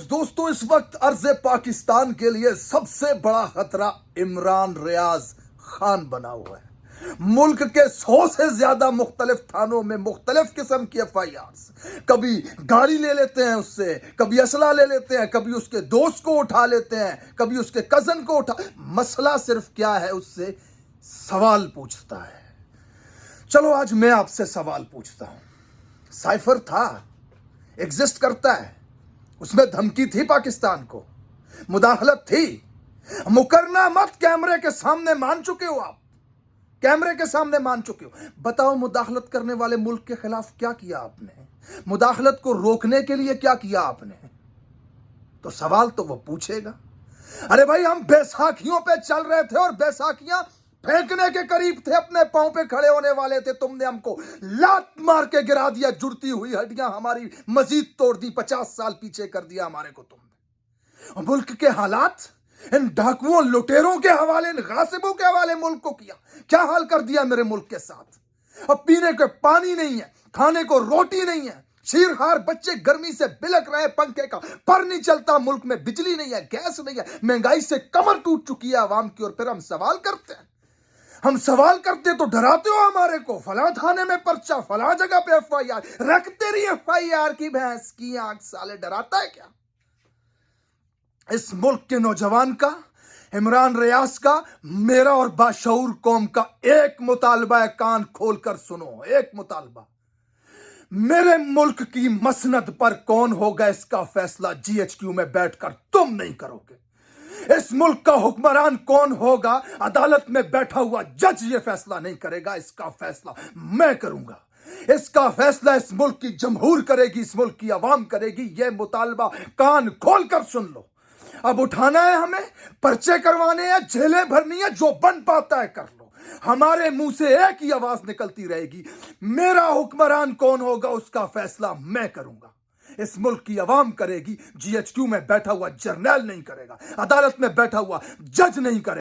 दोस्तों, इस वक्त अर्ज़ पाकिस्तान के लिए सबसे बड़ा खतरा इमरान रियाज खान बना हुआ है। मुल्क के 100 से ज्यादा मुख्तलिफ थानों में मुख्तलिफ किस्म की FIRs, कभी गाड़ी ले लेते हैं उससे, कभी असला ले लेते हैं, कभी उसके दोस्त को उठा लेते हैं, कभी उसके कजन को उठा। मसला सिर्फ क्या है, उससे सवाल पूछता है। चलो आज मैं आपसे सवाल पूछता हूं। साइफर था, एग्जिस्ट करता है, उसमें धमकी थी पाकिस्तान को, मुदाखलत थी। मुकरना मत, कैमरे के सामने मान चुके हो आप, कैमरे के सामने मान चुके हो। बताओ मुदाखलत करने वाले मुल्क के खिलाफ क्या किया आपने, मुदाखलत को रोकने के लिए क्या किया आपने? तो सवाल तो वो पूछेगा। अरे भाई, हम बैसाखियों पे चल रहे थे और बैसाखियां फेंकने के करीब थे, अपने पांव पे खड़े होने वाले थे, तुमने हमको लात मार के गिरा दिया, जुड़ती हुई हड्डियां हमारी मजीद तोड़ दी, 50 साल पीछे कर दिया हमारे को तुमने। और मुल्क के हालात इन डाकुओं, लुटेरों के हवाले, इन गासिबों के हवाले मुल्क को किया। क्या हाल कर दिया मेरे मुल्क के साथ। अब पीने को पानी नहीं है, खाने को रोटी नहीं है, शीरहार बच्चे गर्मी से बिलक रहे, पंखे का पर नहीं चलता, मुल्क में बिजली नहीं है, गैस नहीं है, महंगाई से कमर टूट चुकी है आवाम की। और फिर हम सवाल करते हैं, हम सवाल करते तो डराते हो हमारे को। फला थाने में पर्चा, फला जगह पे FIR, रखते रही FIR की भैंस की आंख, साले डराता है क्या? इस मुल्क के नौजवान का, इमरान रियाज का, मेरा और बाशऊर कौम का एक मुतालबा है, कान खोलकर सुनो, एक मुतालबा। मेरे मुल्क की मसनद पर कौन होगा, इसका फैसला GHQ में बैठकर तुम नहीं करोगे। इस मुल्क का हुक्मरान कौन होगा, अदालत में बैठा हुआ जज ये फैसला नहीं करेगा, इसका फैसला मैं करूंगा। इसका फैसला इस मुल्क की जमहूर करेगी, इस मुल्क की आवाम करेगी। ये मुतालबा कान खोलकर सुन लो। अब उठाना है हमें, पर्चे करवाने हैं, जेलें भरनी है, जो बन पाता है कर लो। हमारे मुंह से एक ही आवाज निकलती रहेगी, मेरा हुक्मरान कौन होगा, उसका फैसला मैं करूंगा। इस मुल्क की आवाम करेगी, GHQ में बैठा हुआ जर्नैल नहीं करेगा, अदालत में बैठा हुआ जज नहीं करेगा।